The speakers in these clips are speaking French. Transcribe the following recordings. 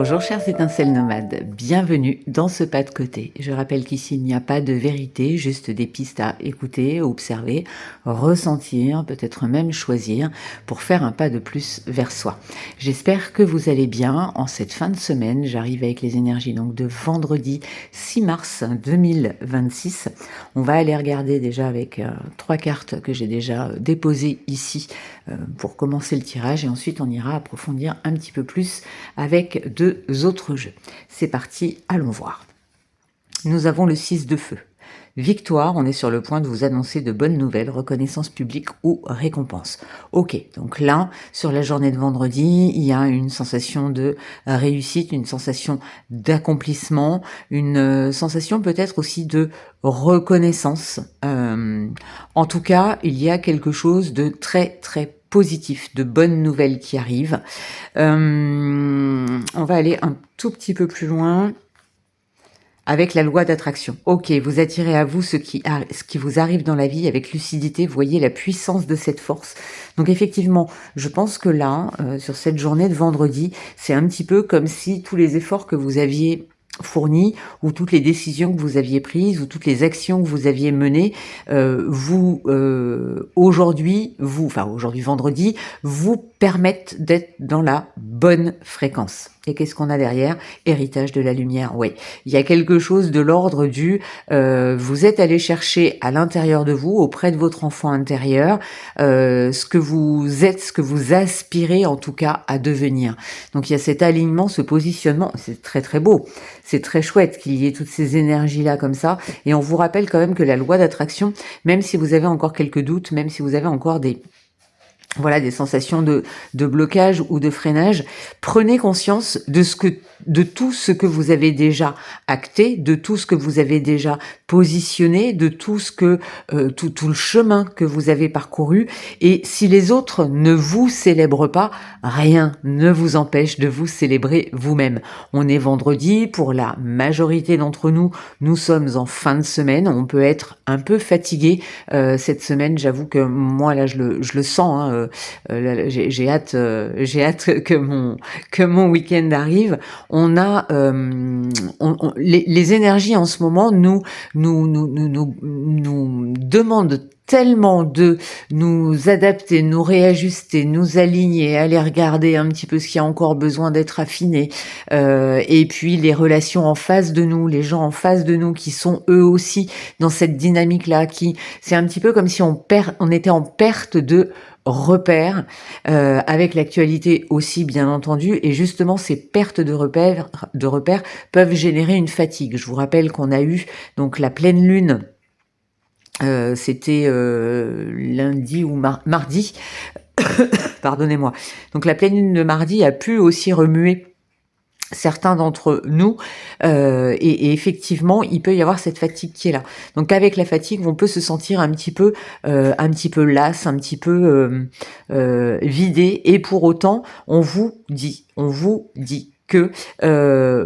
Bonjour chers étincelles nomades, bienvenue dans ce pas de côté. Je rappelle qu'ici il n'y a pas de vérité, juste des pistes à écouter, observer, ressentir, peut-être même choisir pour faire un pas de plus vers soi. J'espère que vous allez bien en cette fin de semaine. J'arrive avec les énergies donc de vendredi 6 mars 2026. On va aller regarder déjà avec 3 cartes que j'ai déjà déposées ici pour commencer le tirage et ensuite on ira approfondir un petit peu plus avec deux autres jeux. C'est parti, allons voir. Nous avons le 6 de feu. Victoire, on est sur le point de vous annoncer de bonnes nouvelles, reconnaissance publique ou récompense. Ok, donc là, sur la journée de vendredi, il y a une sensation de réussite, une sensation d'accomplissement, une sensation peut-être aussi de reconnaissance. En tout cas, il y a quelque chose de très positif, de bonnes nouvelles qui arrivent. On va aller un tout petit peu plus loin avec la loi d'attraction. Ok, vous attirez à vous ce qui vous arrive dans la vie avec lucidité. Vous voyez la puissance de cette force. Donc effectivement, je pense que là, sur cette journée de vendredi, c'est un petit peu comme si tous les efforts que vous aviez fournis ou toutes les décisions que vous aviez prises ou toutes les actions que vous aviez menées, aujourd'hui vendredi, vous permettent d'être dans la bonne fréquence. Et qu'est-ce qu'on a derrière? Héritage de la lumière, oui. Il y a quelque chose de l'ordre du vous êtes allé chercher à l'intérieur de vous, auprès de votre enfant intérieur, ce que vous êtes, ce que vous aspirez en tout cas à devenir. Donc il y a cet alignement, ce positionnement, c'est très beau, c'est très chouette qu'il y ait toutes ces énergies-là comme ça. Et on vous rappelle quand même que la loi d'attraction, même si vous avez encore quelques doutes, même si vous avez encore des sensations de blocage ou de freinage, prenez conscience de tout ce que vous avez déjà acté, de tout ce que vous avez déjà positionné, de tout ce que tout le chemin que vous avez parcouru. Et si les autres ne vous célèbrent pas, rien ne vous empêche de vous célébrer vous-même. On est vendredi, pour la majorité d'entre nous, nous sommes en fin de semaine. On peut être un peu fatigué cette semaine. J'avoue que moi là, je le sens. J'ai hâte que mon week-end arrive. On a les énergies en ce moment nous demandent tellement de nous adapter, nous réajuster, nous aligner, aller regarder un petit peu ce qui a encore besoin d'être affiné, et puis les relations en face de nous, les gens en face de nous qui sont eux aussi dans cette dynamique-là, c'est un petit peu comme si on était en perte de repères, avec l'actualité aussi bien entendu, et justement ces pertes de repères peuvent générer une fatigue. Je vous rappelle qu'on a eu donc la pleine lune, c'était lundi ou mardi, pardonnez-moi. Donc la pleine lune de mardi a pu aussi remuer certains d'entre nous, et effectivement il peut y avoir cette fatigue qui est là. Donc avec la fatigue on peut se sentir un petit peu las, un petit peu vidé, et pour autant on vous dit que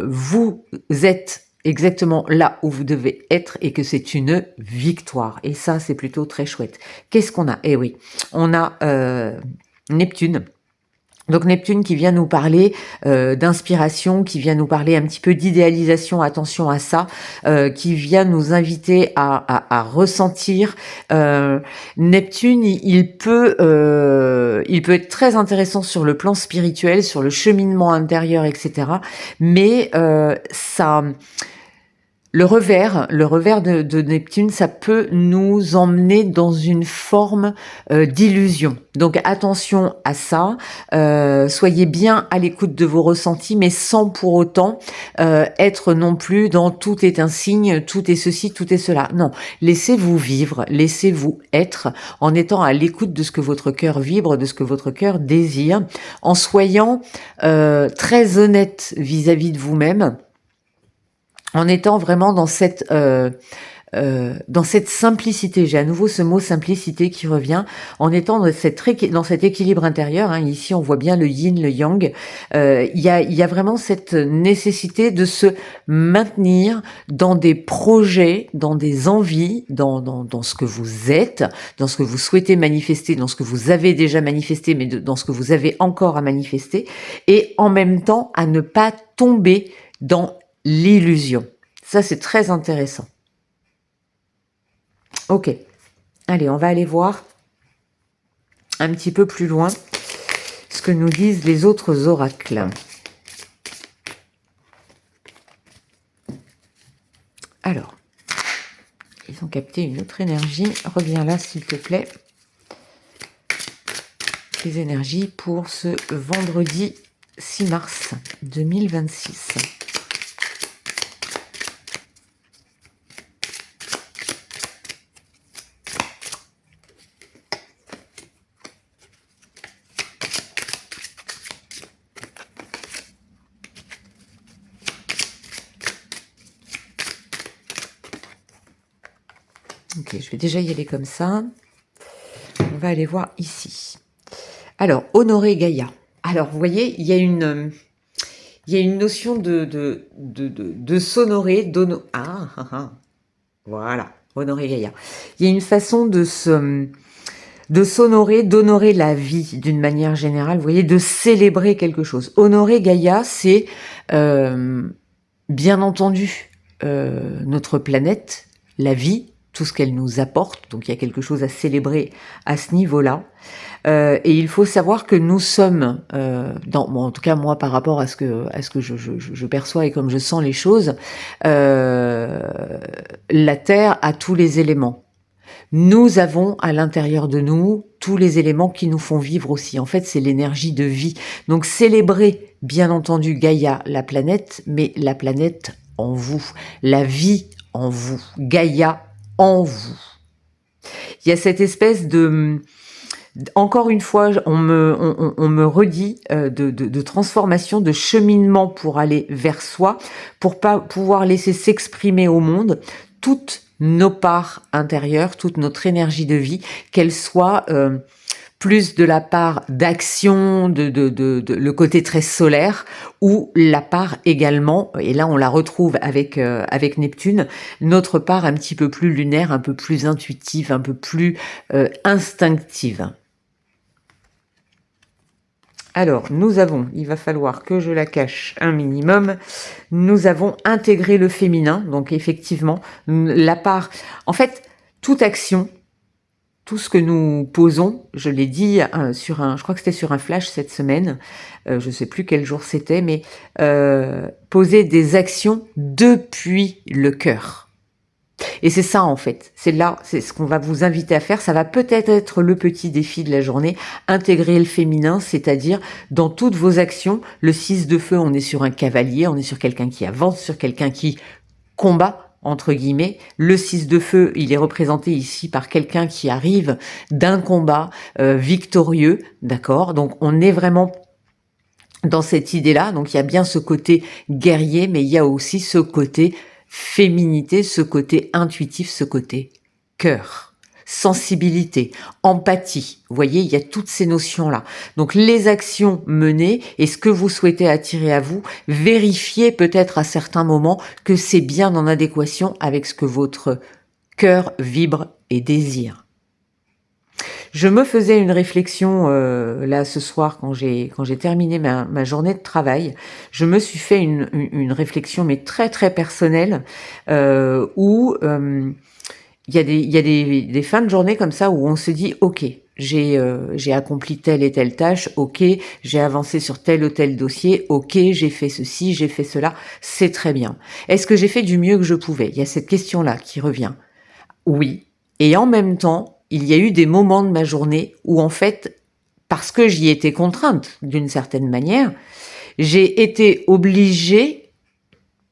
vous êtes exactement là où vous devez être et que c'est une victoire. Et ça, c'est plutôt très chouette. Qu'est-ce qu'on a? Eh oui, on a Neptune. Donc Neptune qui vient nous parler d'inspiration, qui vient nous parler un petit peu d'idéalisation, attention à ça, qui vient nous inviter à ressentir. Neptune, il peut être très intéressant sur le plan spirituel, sur le cheminement intérieur, etc. Mais le revers de Neptune, ça peut nous emmener dans une forme d'illusion. Donc attention à ça, soyez bien à l'écoute de vos ressentis, mais sans pour autant être non plus dans tout est un signe, tout est ceci, tout est cela. Non, laissez-vous vivre, laissez-vous être, en étant à l'écoute de ce que votre cœur vibre, de ce que votre cœur désire, en soyant très honnête vis-à-vis de vous-même, en étant vraiment dans cette dans cette simplicité. J'ai à nouveau ce mot simplicité qui revient, en étant dans cet équilibre intérieur. Hein, ici, on voit bien le yin, le yang. Il y a vraiment cette nécessité de se maintenir dans des projets, dans des envies, dans ce que vous êtes, dans ce que vous souhaitez manifester, dans ce que vous avez déjà manifesté, mais dans ce que vous avez encore à manifester, et en même temps à ne pas tomber dans l'illusion. Ça, c'est très intéressant. Ok, allez, on va aller voir un petit peu plus loin ce que nous disent les autres oracles. Alors, ils ont capté une autre énergie. Reviens là, s'il te plaît. Les énergies pour ce vendredi 6 mars 2026. Ok, je vais déjà y aller comme ça. On va aller voir ici. Alors, honorer Gaïa. Alors, vous voyez, il y a une notion de s'honorer, voilà, honorer Gaïa. Il y a une façon de s'honorer, d'honorer la vie d'une manière générale, vous voyez, de célébrer quelque chose. Honorer Gaïa, c'est bien entendu notre planète, la vie, tout ce qu'elle nous apporte, donc il y a quelque chose à célébrer à ce niveau-là. Et il faut savoir que nous sommes, en tout cas moi par rapport à ce que je perçois et comme je sens les choses, la Terre a tous les éléments. Nous avons à l'intérieur de nous tous les éléments qui nous font vivre aussi. En fait, c'est l'énergie de vie. Donc célébrer, bien entendu, Gaïa, la planète, mais la planète en vous, la vie en vous, Gaïa en vous. Il y a cette espèce de... Encore une fois, on me redit de transformation, de cheminement pour aller vers soi, pour pas pouvoir laisser s'exprimer au monde toutes nos parts intérieures, toute notre énergie de vie, qu'elle soit plus de la part d'action, de le côté très solaire, ou la part également, et là on la retrouve avec Neptune, notre part un petit peu plus lunaire, un peu plus intuitive, un peu plus instinctive. Alors, nous avons, il va falloir que je la cache un minimum, nous avons intégré le féminin, donc effectivement, la part, en fait, toute action, tout ce que nous posons, je l'ai dit je crois que c'était sur un flash cette semaine, je ne sais plus quel jour c'était, mais poser des actions depuis le cœur. Et c'est ça en fait, c'est ce qu'on va vous inviter à faire, ça va peut-être être le petit défi de la journée, intégrer le féminin, c'est-à-dire dans toutes vos actions, le 6 de feu, on est sur un cavalier, on est sur quelqu'un qui avance, sur quelqu'un qui combat, entre guillemets. Le 6 de feu, il est représenté ici par quelqu'un qui arrive d'un combat victorieux, d'accord? Donc on est vraiment dans cette idée-là, donc il y a bien ce côté guerrier, mais il y a aussi ce côté féminité, ce côté intuitif, ce côté cœur, sensibilité, empathie. Vous voyez, il y a toutes ces notions-là. Donc les actions menées et ce que vous souhaitez attirer à vous, vérifiez peut-être à certains moments que c'est bien en adéquation avec ce que votre cœur vibre et désire. Je me faisais une réflexion là ce soir quand j'ai terminé ma journée de travail. Je me suis fait une réflexion mais très très personnelle où il y a des fins de journée comme ça où on se dit ok, j'ai accompli telle et telle tâche, ok, j'ai avancé sur tel ou tel dossier, ok, j'ai fait ceci, j'ai fait cela, c'est très bien. Est-ce que j'ai fait du mieux que je pouvais? Il y a cette question-là qui revient. Oui. Et en même temps, il y a eu des moments de ma journée où en fait, parce que j'y étais contrainte d'une certaine manière, j'ai été obligée,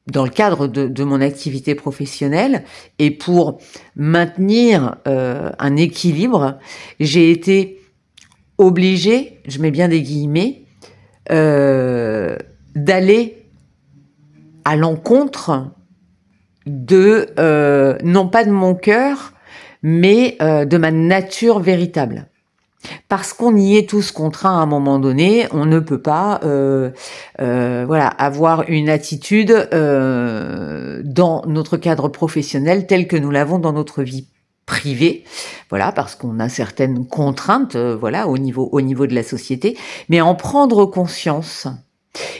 dans le cadre de mon activité professionnelle, et pour maintenir un équilibre, j'ai été obligée, je mets bien des guillemets, d'aller à l'encontre non pas de mon cœur, mais de ma nature véritable. Parce qu'on y est tous contraints à un moment donné, on ne peut pas voilà, avoir une attitude dans notre cadre professionnel tel que nous l'avons dans notre vie privée, voilà, parce qu'on a certaines contraintes, voilà, au niveau de la société, mais en prendre conscience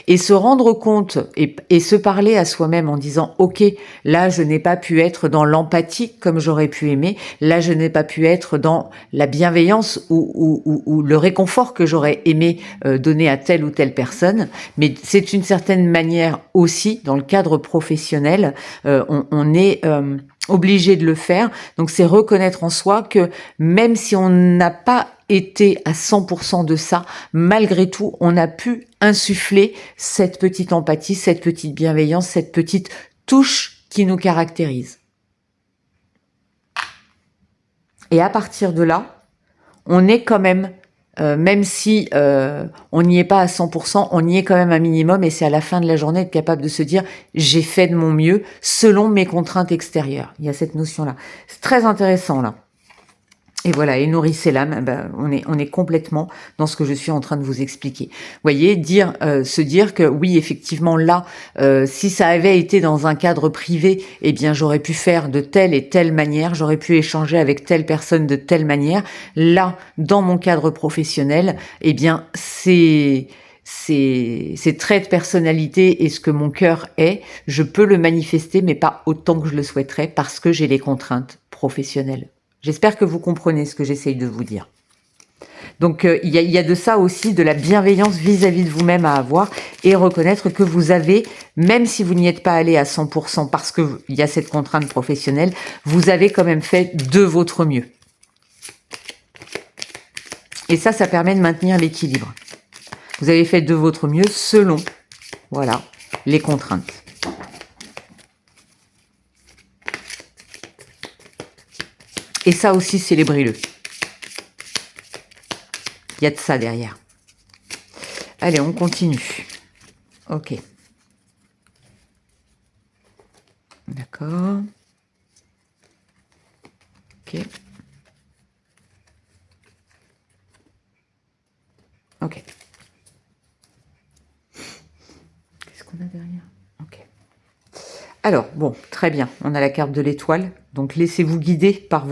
et se rendre compte et se parler à soi-même en disant ok, là je n'ai pas pu être dans l'empathie comme j'aurais pu aimer, là je n'ai pas pu être dans la bienveillance ou le réconfort que j'aurais aimé donner à telle ou telle personne, mais c'est une certaine manière aussi dans le cadre professionnel, on est obligé de le faire, donc c'est reconnaître en soi que même si on n'a pas été à 100% de ça, malgré tout, on a pu insuffler cette petite empathie, cette petite bienveillance, cette petite touche qui nous caractérise. Et à partir de là, on est quand même si on n'y est pas à 100%, on y est quand même un minimum et c'est à la fin de la journée être capable de se dire j'ai fait de mon mieux selon mes contraintes extérieures. Il y a cette notion-là. C'est très intéressant là. Et voilà, et nourrissez l'âme, ben, on est complètement dans ce que je suis en train de vous expliquer. Vous voyez, se dire que oui, effectivement, là, si ça avait été dans un cadre privé, eh bien, j'aurais pu faire de telle et telle manière, j'aurais pu échanger avec telle personne de telle manière. Là, dans mon cadre professionnel, eh bien, ces traits de personnalité et ce que mon cœur est, je peux le manifester, mais pas autant que je le souhaiterais parce que j'ai les contraintes professionnelles. J'espère que vous comprenez ce que j'essaye de vous dire. Donc, il y a de ça aussi, de la bienveillance vis-à-vis de vous-même à avoir et reconnaître que vous avez, même si vous n'y êtes pas allé à 100% parce qu'il y a cette contrainte professionnelle, vous avez quand même fait de votre mieux. Et ça permet de maintenir l'équilibre. Vous avez fait de votre mieux selon, voilà, les contraintes. Et ça aussi, célébrez-le. Il y a de ça derrière. Allez, on continue. Ok. D'accord. Ok. Ok. Qu'est-ce qu'on a derrière? Ok. Alors, bon, très bien. On a la carte de l'étoile. Donc, laissez-vous guider par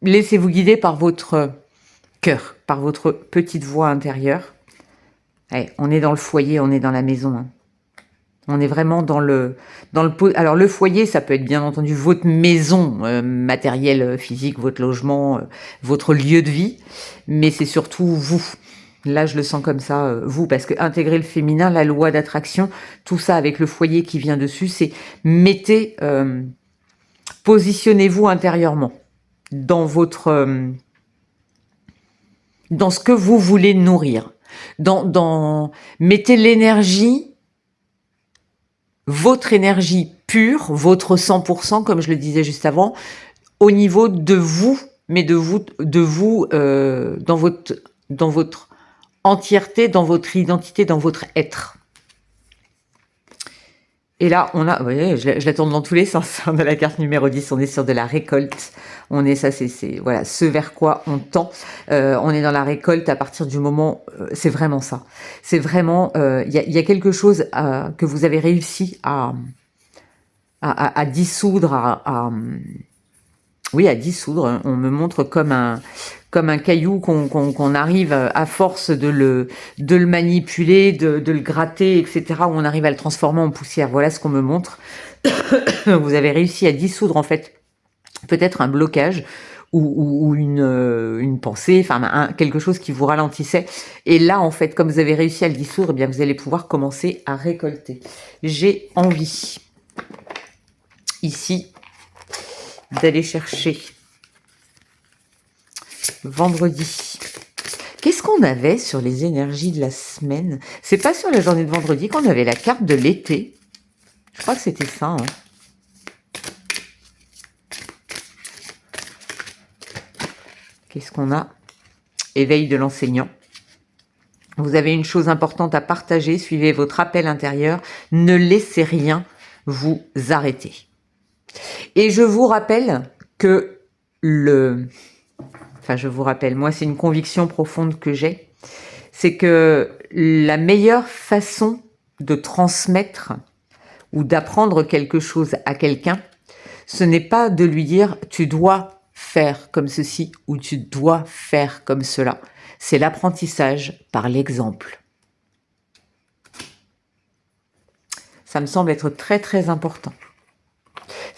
laissez-vous guider par votre cœur, par votre petite voix intérieure. Allez, on est dans le foyer, on est dans la maison. Hein. On est vraiment dans le alors le foyer, ça peut être bien entendu votre maison matérielle, physique, votre logement, votre lieu de vie, mais c'est surtout vous. Là, je le sens comme ça, vous, parce que intégrer le féminin, la loi d'attraction, tout ça avec le foyer qui vient dessus, c'est positionnez-vous intérieurement dans dans ce que vous voulez nourrir, mettez l'énergie. Votre énergie pure, votre 100%, comme je le disais juste avant, au niveau de vous, mais de vous dans votre entièreté, dans votre identité, dans votre être. Et là, on a, vous voyez, je la tourne dans tous les sens. On a la carte numéro 10, on est sur de la récolte. On est, ça, c'est voilà, ce vers quoi on tend. On est dans la récolte à partir du moment, c'est vraiment ça. C'est vraiment, il y a quelque chose que vous avez réussi à dissoudre, à dissoudre. On me montre comme un caillou qu'on arrive à force de le manipuler, de le gratter, etc., où on arrive à le transformer en poussière. Voilà ce qu'on me montre. Vous avez réussi à dissoudre, en fait, peut-être un blocage ou une pensée, enfin quelque chose qui vous ralentissait. Et là, en fait, comme vous avez réussi à le dissoudre, eh bien, vous allez pouvoir commencer à récolter. J'ai envie, ici, d'aller chercher vendredi. Qu'est-ce qu'on avait sur les énergies de la semaine? C'est pas sur la journée de vendredi qu'on avait la carte de l'été. Je crois que c'était ça. Hein. Qu'est-ce qu'on a? Éveil de l'enseignant. Vous avez une chose importante à partager, suivez votre appel intérieur, ne laissez rien vous arrêter. Et je vous rappelle que je vous rappelle, moi c'est une conviction profonde que j'ai, c'est que la meilleure façon de transmettre ou d'apprendre quelque chose à quelqu'un, ce n'est pas de lui dire « tu dois faire comme ceci » ou « tu dois faire comme cela ». C'est l'apprentissage par l'exemple. Ça me semble être très très important.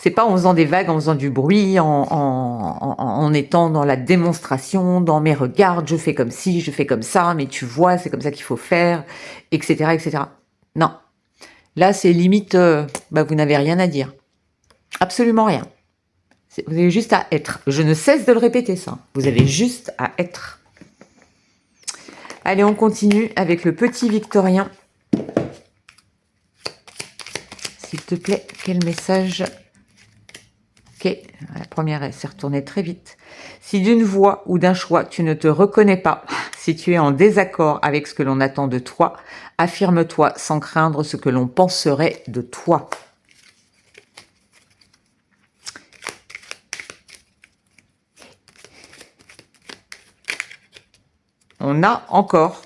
C'est pas en faisant des vagues, en faisant du bruit, en étant dans la démonstration, dans mes regards, je fais comme ci, je fais comme ça, mais tu vois, c'est comme ça qu'il faut faire, etc., etc. Non. Là, c'est limite, vous n'avez rien à dire. Absolument rien. Vous avez juste à être. Je ne cesse de le répéter, ça. Vous avez juste à être. Allez, on continue avec le petit Victorien. S'il te plaît, quel message? Ok, la première, elle s'est retournée très vite. Si d'une voix ou d'un choix, tu ne te reconnais pas, si tu es en désaccord avec ce que l'on attend de toi, affirme-toi sans craindre ce que l'on penserait de toi. On a encore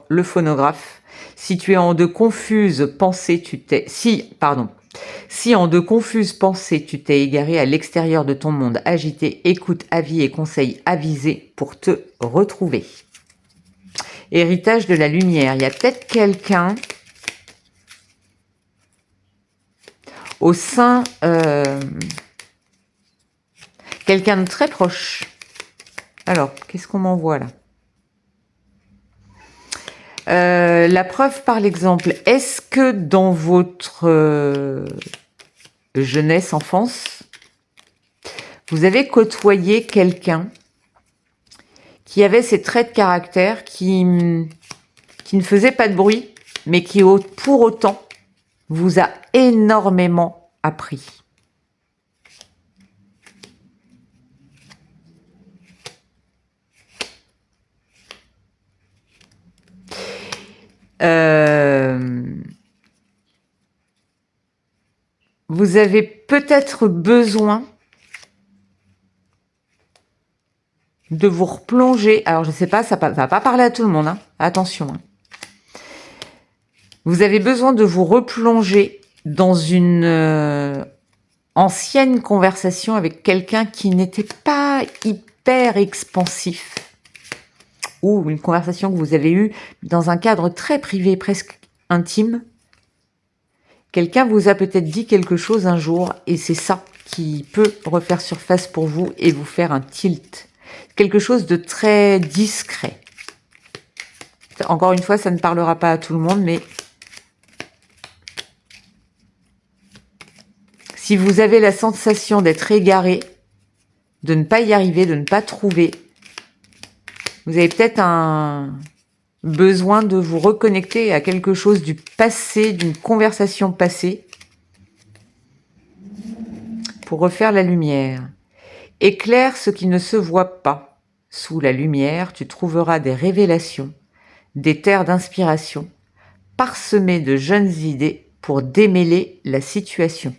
le phonographe. Si tu es en de confuses pensées, Si en de confuses pensées, tu t'es égaré à l'extérieur de ton monde agité, écoute avis et conseils avisés pour te retrouver. Héritage de la lumière. Il y a peut-être quelqu'un au sein... quelqu'un de très proche. Alors, qu'est-ce qu'on m'envoie là? La preuve par l'exemple. Est-ce que dans votre jeunesse, enfance, vous avez côtoyé quelqu'un qui avait ces traits de caractère, qui ne faisait pas de bruit, mais qui pour autant vous a énormément appris? Vous avez peut-être besoin de vous replonger. Alors, je ne sais pas, ça ne va pas parler à tout le monde. Hein. Attention. Hein. Vous avez besoin de vous replonger dans une ancienne conversation avec quelqu'un qui n'était pas hyper expansif. Ou une conversation que vous avez eue dans un cadre très privé, presque intime. Quelqu'un vous a peut-être dit quelque chose un jour et c'est ça qui peut refaire surface pour vous et vous faire un tilt. Quelque chose de très discret. Encore une fois, ça ne parlera pas à tout le monde, mais si vous avez la sensation d'être égaré, de ne pas y arriver, de ne pas trouver, vous avez peut-être un besoin de vous reconnecter à quelque chose du passé, d'une conversation passée, pour refaire la lumière. Éclaire ce qui ne se voit pas. Sous la lumière, tu trouveras des révélations, des terres d'inspiration, parsemées de jeunes idées pour démêler la situation.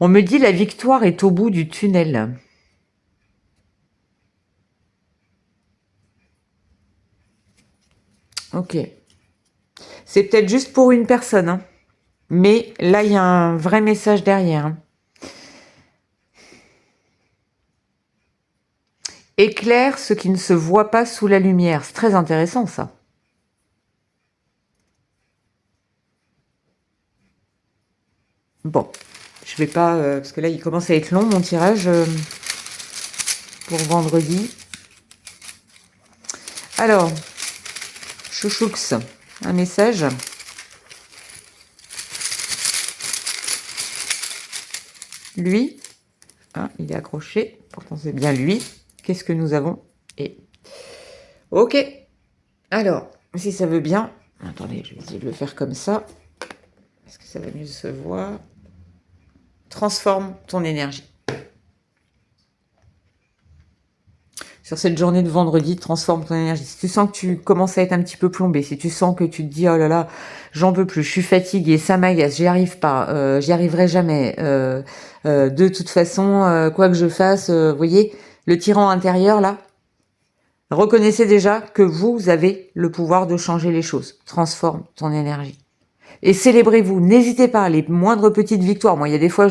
On me dit la victoire est au bout du tunnel. Ok. C'est peut-être juste pour une personne, hein. Mais là, il y a un vrai message derrière. Hein. Éclaire ce qui ne se voit pas sous la lumière. C'est très intéressant, ça. Bon, je vais pas... parce que là, il commence à être long, mon tirage pour vendredi. Alors, Chouchoux, un message. Lui, ah, il est accroché, pourtant c'est bien lui. Qu'est-ce que nous avons? Et ok, alors, si ça veut bien... Attendez, je vais essayer de le faire comme ça. Est-ce que ça va mieux se voir? transforme ton énergie. Sur cette journée de vendredi, transforme ton énergie. Si tu sens que tu commences à être un petit peu plombé, si tu sens que tu te dis oh là là, j'en peux plus, je suis fatiguée, ça m'agace, j'y arrive pas, j'y arriverai jamais. De toute façon, quoi que je fasse, vous voyez, le tyran intérieur là, reconnaissez déjà que vous avez le pouvoir de changer les choses. Transforme ton énergie. Et célébrez-vous, n'hésitez pas, les moindres petites victoires. Moi, il y a des fois,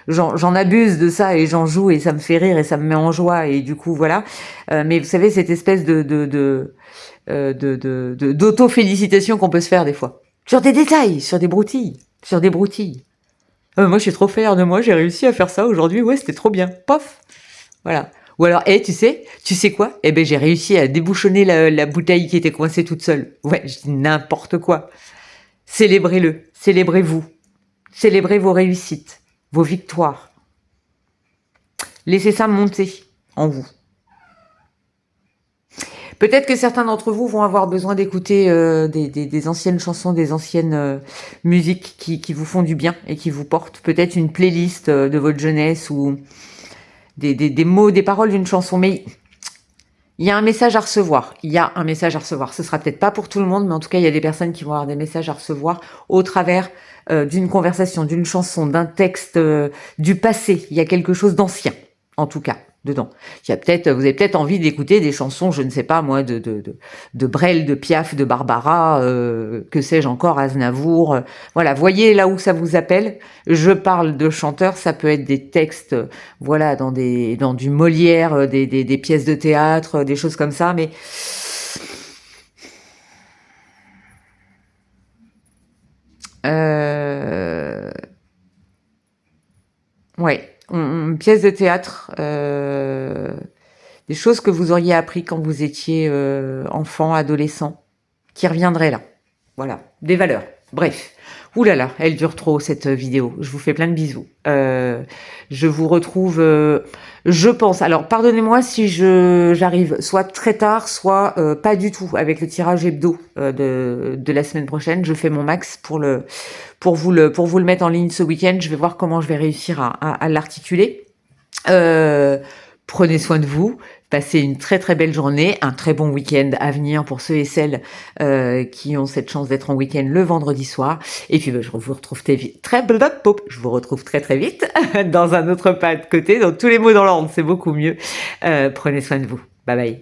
j'en abuse de ça et j'en joue et ça me fait rire et ça me met en joie et du coup, voilà. Mais vous savez, cette espèce d'auto-félicitation qu'on peut se faire des fois. Sur des détails, sur des broutilles, sur des broutilles. Moi, je suis trop fière de moi, j'ai réussi à faire ça aujourd'hui, ouais, c'était trop bien. Pof! Voilà. Ou alors, tu sais quoi? Eh ben, j'ai réussi à débouchonner la bouteille qui était coincée toute seule. Ouais, je dis n'importe quoi. Célébrez-le, célébrez-vous, célébrez vos réussites, vos victoires. Laissez ça monter en vous. Peut-être que certains d'entre vous vont avoir besoin d'écouter des anciennes chansons, des anciennes musiques qui vous font du bien et qui vous portent. Peut-être une playlist de votre jeunesse ou des mots, des paroles d'une chanson. Mais il y a un message à recevoir. Il y a un message à recevoir. Ce sera peut-être pas pour tout le monde, mais en tout cas, il y a des personnes qui vont avoir des messages à recevoir au travers d'une conversation, d'une chanson, d'un texte, du passé. Il y a quelque chose d'ancien, en tout cas, dedans. Il y a peut-être, vous avez peut-être envie d'écouter des chansons, je ne sais pas moi, de Brel, de Piaf, de Barbara, que sais-je encore, Aznavour. Voilà, voyez là où ça vous appelle. Je parle de chanteurs, ça peut être des textes, voilà, dans du Molière, des pièces de théâtre, des choses comme ça, mais ouais, une pièce de théâtre, des choses que vous auriez appris quand vous étiez enfant, adolescent, qui reviendraient là. Voilà, des valeurs. Bref. Ouh là là, elle dure trop cette vidéo. Je vous fais plein de bisous. Je vous retrouve, je pense. Alors, pardonnez-moi si j'arrive soit très tard, soit pas du tout avec le tirage hebdo de la semaine prochaine. Je fais mon max pour vous le mettre en ligne ce week-end. Je vais voir comment je vais réussir à l'articuler. Prenez soin de vous, passez une très très belle journée, un très bon week-end à venir pour ceux et celles qui ont cette chance d'être en week-end le vendredi soir. Et puis je vous retrouve je vous retrouve très très vite dans un autre pas de côté, donc tous les mots dans l'ordre, c'est beaucoup mieux. Prenez soin de vous. Bye bye.